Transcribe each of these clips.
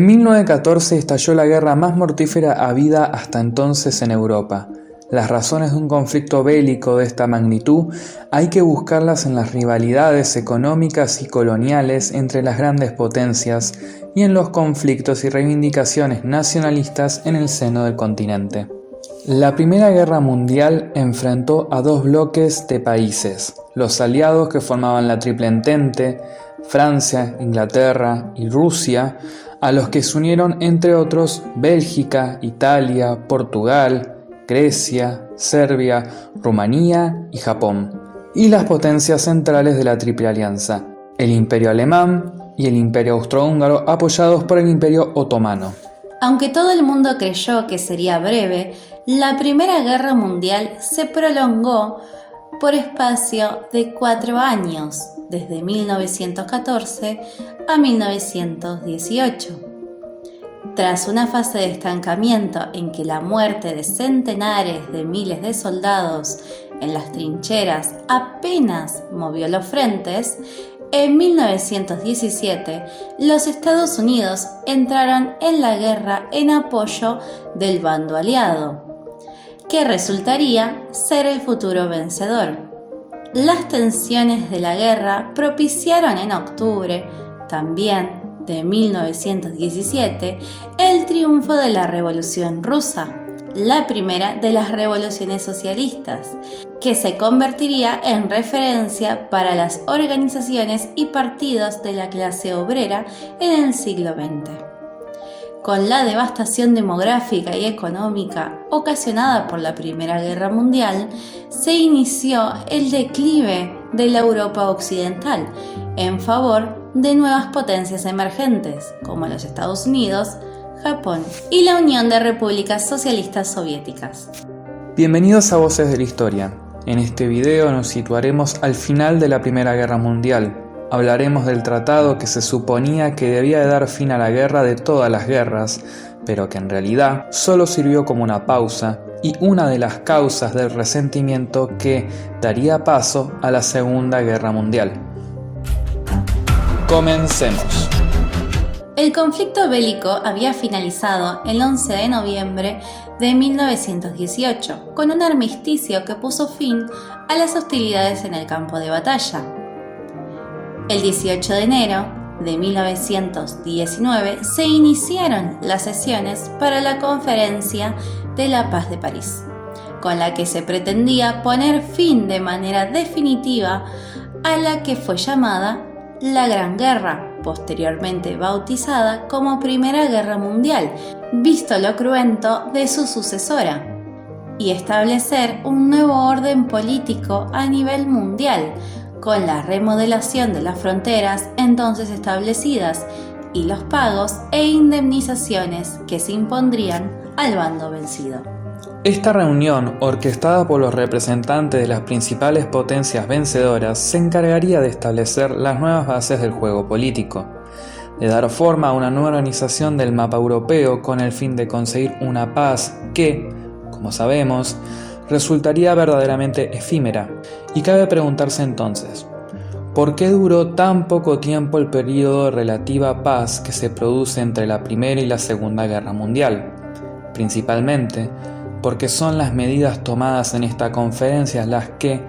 En 1914 estalló la guerra más mortífera habida hasta entonces en Europa. Las razones de un conflicto bélico de esta magnitud hay que buscarlas en las rivalidades económicas y coloniales entre las grandes potencias y en los conflictos y reivindicaciones nacionalistas en el seno del continente. La Primera Guerra Mundial enfrentó a dos bloques de países, los aliados que formaban la Triple Entente, Francia, Inglaterra y Rusia, a los que se unieron entre otros Bélgica, Italia, Portugal, Grecia, Serbia, Rumanía y Japón, y las potencias centrales de la Triple Alianza, el Imperio Alemán y el Imperio Austrohúngaro, apoyados por el Imperio Otomano. Aunque todo el mundo creyó que sería breve, la Primera Guerra Mundial se prolongó por espacio de 4 años, desde 1914 a 1918. Tras una fase de estancamiento en que la muerte de centenares de miles de soldados en las trincheras apenas movió los frentes, en 1917 los Estados Unidos entraron en la guerra en apoyo del bando aliado, que resultaría ser el futuro vencedor. Las tensiones de la guerra propiciaron en octubre, también de 1917, el triunfo de la Revolución Rusa, la primera de las revoluciones socialistas, que se convertiría en referencia para las organizaciones y partidos de la clase obrera en el siglo XX. Con la devastación demográfica y económica ocasionada por la Primera Guerra Mundial, se inició el declive de la Europa occidental en favor de nuevas potencias emergentes como los Estados Unidos, Japón y la Unión de Repúblicas Socialistas Soviéticas. Bienvenidos a Voces de la Historia. En este video nos situaremos al final de la Primera Guerra Mundial. Hablaremos del tratado que se suponía que debía de dar fin a la guerra de todas las guerras, pero que en realidad solo sirvió como una pausa y una de las causas del resentimiento que daría paso a la Segunda Guerra Mundial. Comencemos. El conflicto bélico había finalizado el 11 de noviembre de 1918 con un armisticio que puso fin a las hostilidades en el campo de batalla. El 18 de enero de 1919 se iniciaron las sesiones para la Conferencia de la Paz de París, con la que se pretendía poner fin de manera definitiva a la que fue llamada la Gran Guerra, posteriormente bautizada como Primera Guerra Mundial, visto lo cruento de su sucesora, y establecer un nuevo orden político a nivel mundial, con la remodelación de las fronteras entonces establecidas y los pagos e indemnizaciones que se impondrían al bando vencido. Esta reunión, orquestada por los representantes de las principales potencias vencedoras, se encargaría de establecer las nuevas bases del juego político, de dar forma a una nueva organización del mapa europeo con el fin de conseguir una paz que, como sabemos, resultaría verdaderamente efímera. Y cabe preguntarse entonces, ¿por qué duró tan poco tiempo el periodo de relativa paz que se produce entre la Primera y la Segunda Guerra Mundial? Principalmente porque son las medidas tomadas en esta conferencia las que,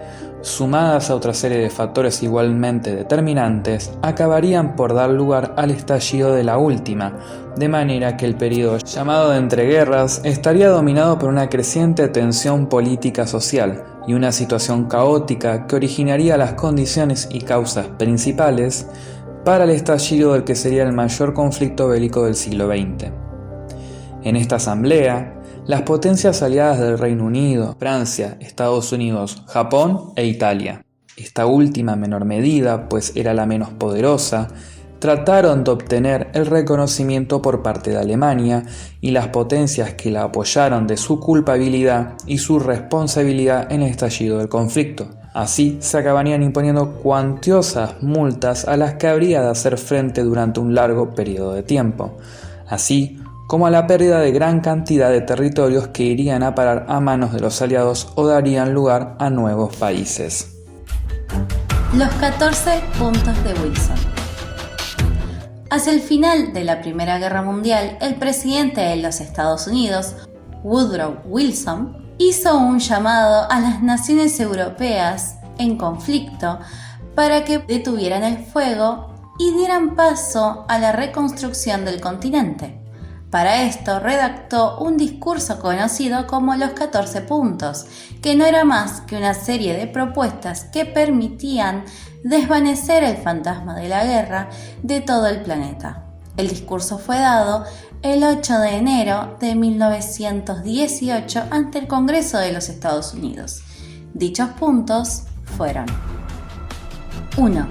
sumadas a otra serie de factores igualmente determinantes, acabarían por dar lugar al estallido de la última, de manera que el periodo llamado de entreguerras estaría dominado por una creciente tensión política social y una situación caótica que originaría las condiciones y causas principales para el estallido del que sería el mayor conflicto bélico del siglo XX. En esta asamblea, las potencias aliadas del Reino Unido, Francia, Estados Unidos, Japón e Italia, esta última en menor medida, pues era la menos poderosa, trataron de obtener el reconocimiento por parte de Alemania y las potencias que la apoyaron de su culpabilidad y su responsabilidad en el estallido del conflicto. Así se acabarían imponiendo cuantiosas multas a las que habría de hacer frente durante un largo periodo de tiempo, así como a la pérdida de gran cantidad de territorios que irían a parar a manos de los aliados o darían lugar a nuevos países. Los 14 puntos de Wilson. Hacia el final de la Primera Guerra Mundial, el presidente de los Estados Unidos, Woodrow Wilson, hizo un llamado a las naciones europeas en conflicto para que detuvieran el fuego y dieran paso a la reconstrucción del continente. Para esto redactó un discurso conocido como los 14 puntos, que no era más que una serie de propuestas que permitían desvanecer el fantasma de la guerra de todo el planeta. El discurso fue dado el 8 de enero de 1918 ante el Congreso de los Estados Unidos. Dichos puntos fueron: 1.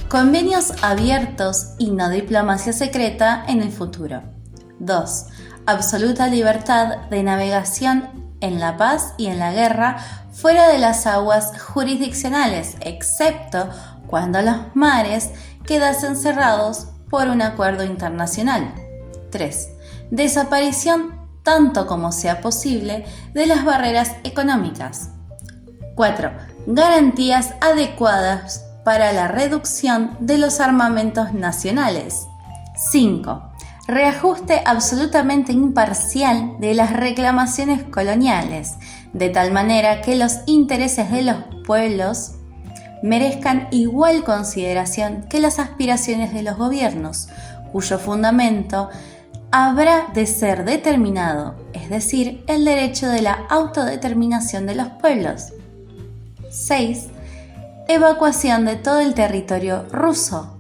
Convenios abiertos y no diplomacia secreta en el futuro. 2. Absoluta libertad de navegación en la paz y en la guerra fuera de las aguas jurisdiccionales, excepto cuando los mares quedasen cerrados por un acuerdo internacional. 3. Desaparición, tanto como sea posible, de las barreras económicas. 4. Garantías adecuadas para la reducción de los armamentos nacionales. 5. Reajuste absolutamente imparcial de las reclamaciones coloniales, de tal manera que los intereses de los pueblos merezcan igual consideración que las aspiraciones de los gobiernos, cuyo fundamento habrá de ser determinado, es decir, el derecho de la autodeterminación de los pueblos. 6. Evacuación de todo el territorio ruso,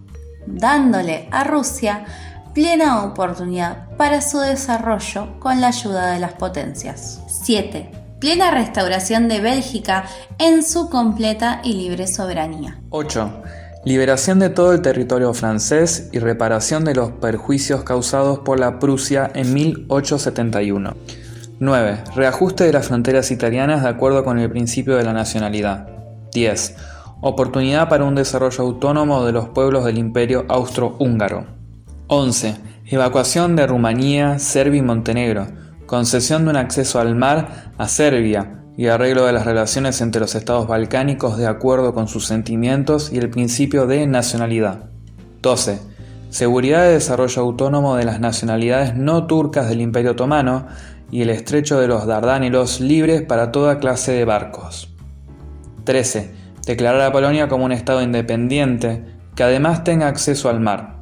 dándole a Rusia plena oportunidad para su desarrollo con la ayuda de las potencias. 7. Plena restauración de Bélgica en su completa y libre soberanía. 8. Liberación de todo el territorio francés y reparación de los perjuicios causados por la Prusia en 1871. 9. Reajuste de las fronteras italianas de acuerdo con el principio de la nacionalidad. 10. Oportunidad para un desarrollo autónomo de los pueblos del Imperio Austrohúngaro. 11. Evacuación de Rumanía, Serbia y Montenegro, concesión de un acceso al mar a Serbia y arreglo de las relaciones entre los estados balcánicos de acuerdo con sus sentimientos y el principio de nacionalidad. 12. Seguridad de desarrollo autónomo de las nacionalidades no turcas del Imperio Otomano y el estrecho de los Dardánelos libres para toda clase de barcos. 13. Declarar a Polonia como un estado independiente que además tenga acceso al mar.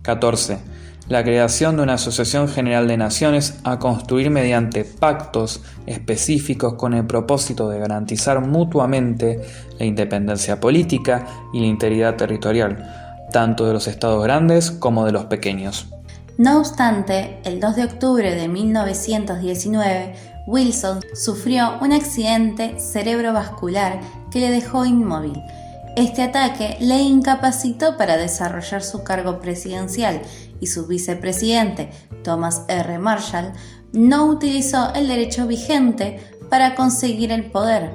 14. La creación de una Asociación General de Naciones a construir mediante pactos específicos con el propósito de garantizar mutuamente la independencia política y la integridad territorial, tanto de los estados grandes como de los pequeños. No obstante, el 2 de octubre de 1919, Wilson sufrió un accidente cerebrovascular que le dejó inmóvil. Este ataque le incapacitó para desarrollar su cargo presidencial y su vicepresidente, Thomas R. Marshall, no utilizó el derecho vigente para conseguir el poder,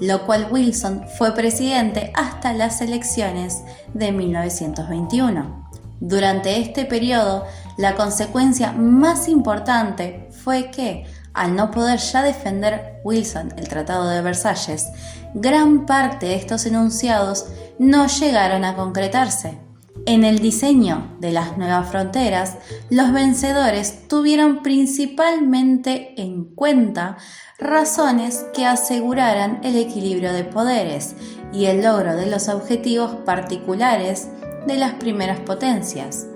lo cual Wilson fue presidente hasta las elecciones de 1921. Durante este periodo, la consecuencia más importante fue que, al no poder ya defender Wilson el Tratado de Versalles, gran parte de estos enunciados no llegaron a concretarse. En el diseño de las nuevas fronteras, los vencedores tuvieron principalmente en cuenta razones que aseguraran el equilibrio de poderes y el logro de los objetivos particulares de las primeras potencias,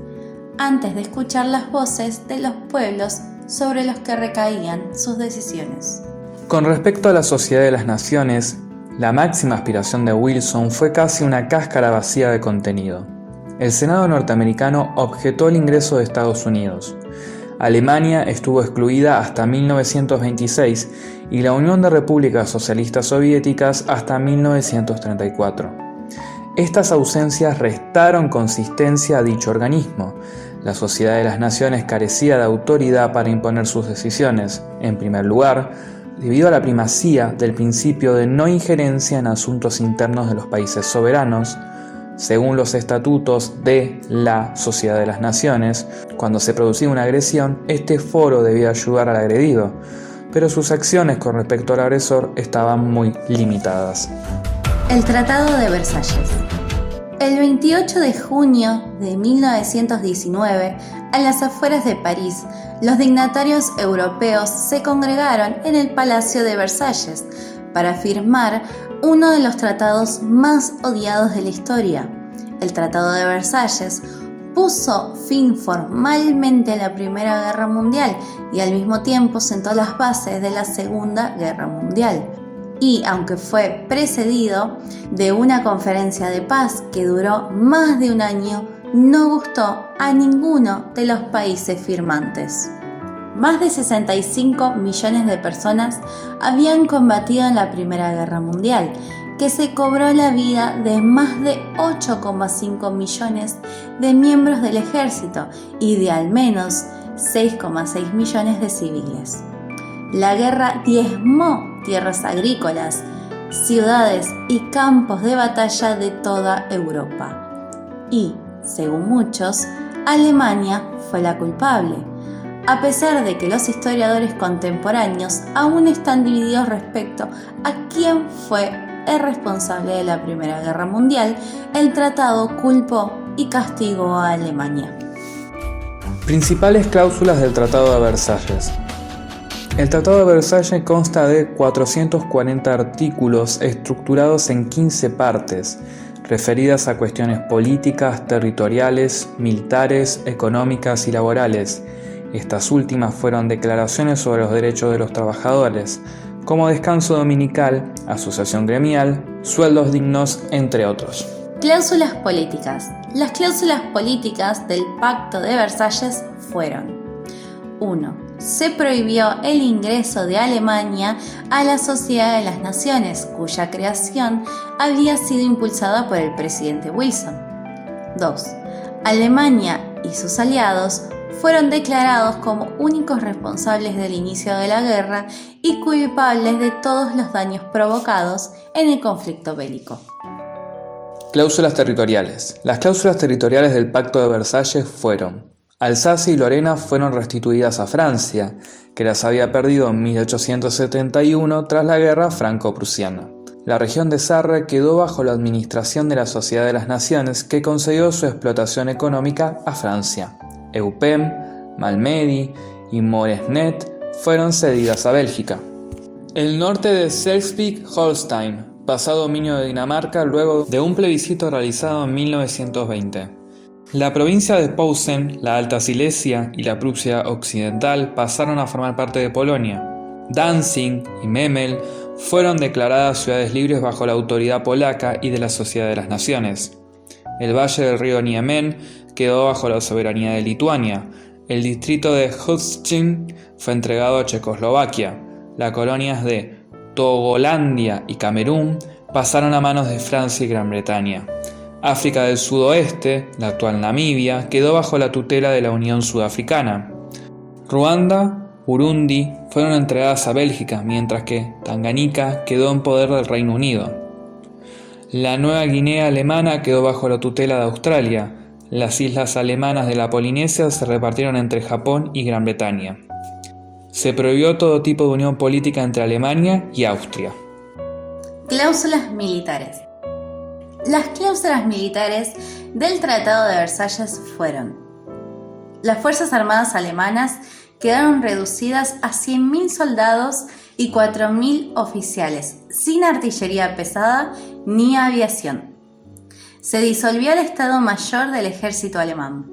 antes de escuchar las voces de los pueblos sobre los que recaían sus decisiones. Con respecto a la Sociedad de las Naciones, la máxima aspiración de Wilson fue casi una cáscara vacía de contenido. El Senado norteamericano objetó el ingreso de Estados Unidos. Alemania estuvo excluida hasta 1926 y la Unión de Repúblicas Socialistas Soviéticas hasta 1934. Estas ausencias restaron consistencia a dicho organismo. La Sociedad de las Naciones carecía de autoridad para imponer sus decisiones, en primer lugar, debido a la primacía del principio de no injerencia en asuntos internos de los países soberanos. Según los estatutos de la Sociedad de las Naciones, cuando se producía una agresión, este foro debía ayudar al agredido, pero sus acciones con respecto al agresor estaban muy limitadas. El Tratado de Versalles. El 28 de junio de 1919, a las afueras de París, los dignatarios europeos se congregaron en el Palacio de Versalles para firmar uno de los tratados más odiados de la historia. El Tratado de Versalles puso fin formalmente a la Primera Guerra Mundial y al mismo tiempo sentó las bases de la Segunda Guerra Mundial. Y aunque fue precedido de una conferencia de paz que duró más de un año, no gustó a ninguno de los países firmantes. Más de 65 millones de personas habían combatido en la Primera Guerra Mundial, que se cobró la vida de más de 8,5 millones de miembros del ejército y de al menos 6,6 millones de civiles. La guerra diezmó tierras agrícolas, ciudades y campos de batalla de toda Europa. Y, según muchos, Alemania fue la culpable, a pesar de que los historiadores contemporáneos aún están divididos respecto a quién fue el responsable de la Primera Guerra Mundial. El tratado culpó y castigó a Alemania. Principales cláusulas del Tratado de Versalles. El Tratado de Versalles consta de 440 artículos estructurados en 15 partes, referidas a cuestiones políticas, territoriales, militares, económicas y laborales. Estas últimas fueron declaraciones sobre los derechos de los trabajadores, como descanso dominical, asociación gremial, sueldos dignos, entre otros. Cláusulas políticas. Las cláusulas políticas del Pacto de Versalles fueron: 1. Se prohibió el ingreso de Alemania a la Sociedad de las Naciones, cuya creación había sido impulsada por el presidente Wilson. 2. Alemania y sus aliados fueron declarados como únicos responsables del inicio de la guerra y culpables de todos los daños provocados en el conflicto bélico. Cláusulas territoriales. Las cláusulas territoriales del Pacto de Versalles fueron: Alsacia y Lorena fueron restituidas a Francia, que las había perdido en 1871 tras la guerra franco-prusiana. La región de Sarre quedó bajo la administración de la Sociedad de las Naciones, que concedió su explotación económica a Francia. Eupem, Malmedy y Moresnet fueron cedidas a Bélgica. El norte de Schleswig-Holstein pasó a dominio de Dinamarca luego de un plebiscito realizado en 1920. La provincia de Posen, la Alta Silesia y la Prusia Occidental pasaron a formar parte de Polonia. Danzig y Memel fueron declaradas ciudades libres bajo la autoridad polaca y de la Sociedad de las Naciones. El valle del río Niemen quedó bajo la soberanía de Lituania. El distrito de Hustin fue entregado a Checoslovaquia. Las colonias de Togolandia y Camerún pasaron a manos de Francia y Gran Bretaña. África del Sudoeste, la actual Namibia, quedó bajo la tutela de la Unión Sudafricana. Ruanda, Burundi fueron entregadas a Bélgica, mientras que Tanganica quedó en poder del Reino Unido. La Nueva Guinea alemana quedó bajo la tutela de Australia. Las islas alemanas de la Polinesia se repartieron entre Japón y Gran Bretaña. Se prohibió todo tipo de unión política entre Alemania y Austria. Cláusulas militares. Las cláusulas militares del Tratado de Versalles fueron: las Fuerzas Armadas alemanas quedaron reducidas a 100.000 soldados y 4.000 oficiales, sin artillería pesada ni aviación. Se disolvió el Estado Mayor del Ejército alemán.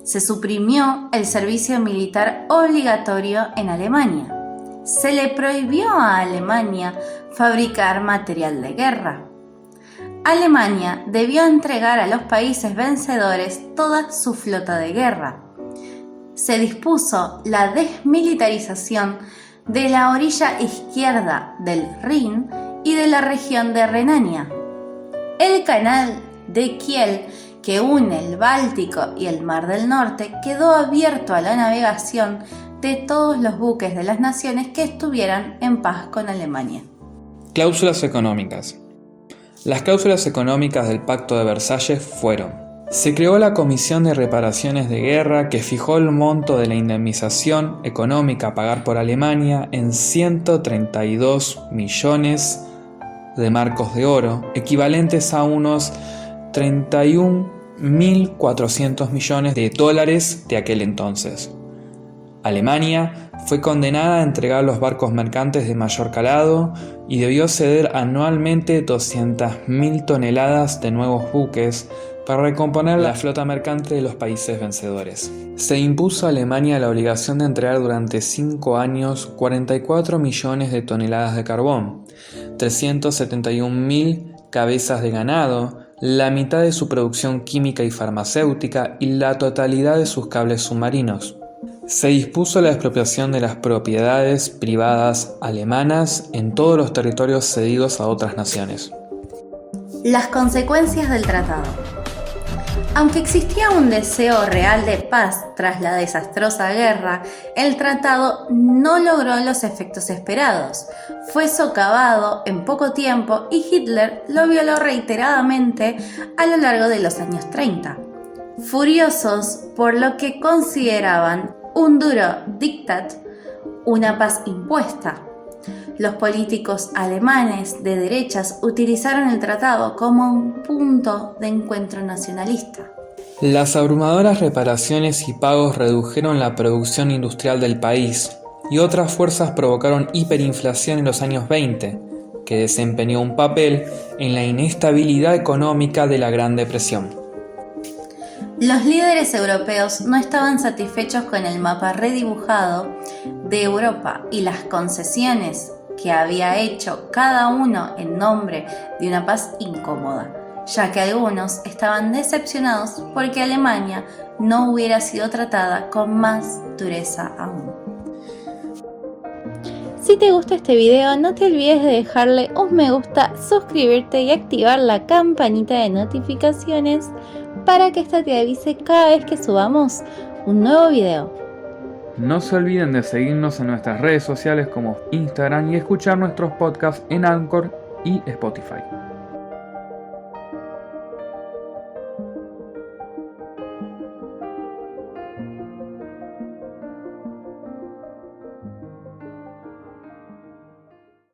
Se suprimió el servicio militar obligatorio en Alemania. Se le prohibió a Alemania fabricar material de guerra. Alemania debió entregar a los países vencedores toda su flota de guerra. Se dispuso la desmilitarización de la orilla izquierda del Rin y de la región de Renania. El canal de Kiel, que une el Báltico y el Mar del Norte, quedó abierto a la navegación de todos los buques de las naciones que estuvieran en paz con Alemania. Cláusulas económicas. Las cláusulas económicas del Pacto de Versalles fueron: se creó la Comisión de Reparaciones de Guerra, que fijó el monto de la indemnización económica a pagar por Alemania en 132 millones de marcos de oro, equivalentes a unos $31.400 millones de aquel entonces. Alemania fue condenada a entregar los barcos mercantes de mayor calado y debió ceder anualmente 200.000 toneladas de nuevos buques para recomponer la flota mercante de los países vencedores. Se impuso a Alemania la obligación de entregar durante 5 años 44 millones de toneladas de carbón, 371.000 cabezas de ganado, la mitad de su producción química y farmacéutica y la totalidad de sus cables submarinos. Se dispuso la expropiación de las propiedades privadas alemanas en todos los territorios cedidos a otras naciones. Las consecuencias del tratado. Aunque existía un deseo real de paz tras la desastrosa guerra, el tratado no logró los efectos esperados. Fue socavado en poco tiempo y Hitler lo violó reiteradamente a lo largo de los años 30. Furiosos por lo que consideraban un duro diktat, una paz impuesta, los políticos alemanes de derechas utilizaron el tratado como un punto de encuentro nacionalista. Las abrumadoras reparaciones y pagos redujeron la producción industrial del país y otras fuerzas provocaron hiperinflación en los años 20, que desempeñó un papel en la inestabilidad económica de la Gran Depresión. Los líderes europeos no estaban satisfechos con el mapa redibujado de Europa y las concesiones que había hecho cada uno en nombre de una paz incómoda, ya que algunos estaban decepcionados porque Alemania no hubiera sido tratada con más dureza aún. Si te gusta este video, no te olvides de dejarle un me gusta, suscribirte y activar la campanita de notificaciones para que esta te avise cada vez que subamos un nuevo video. No se olviden de seguirnos en nuestras redes sociales como Instagram y escuchar nuestros podcasts en Anchor y Spotify.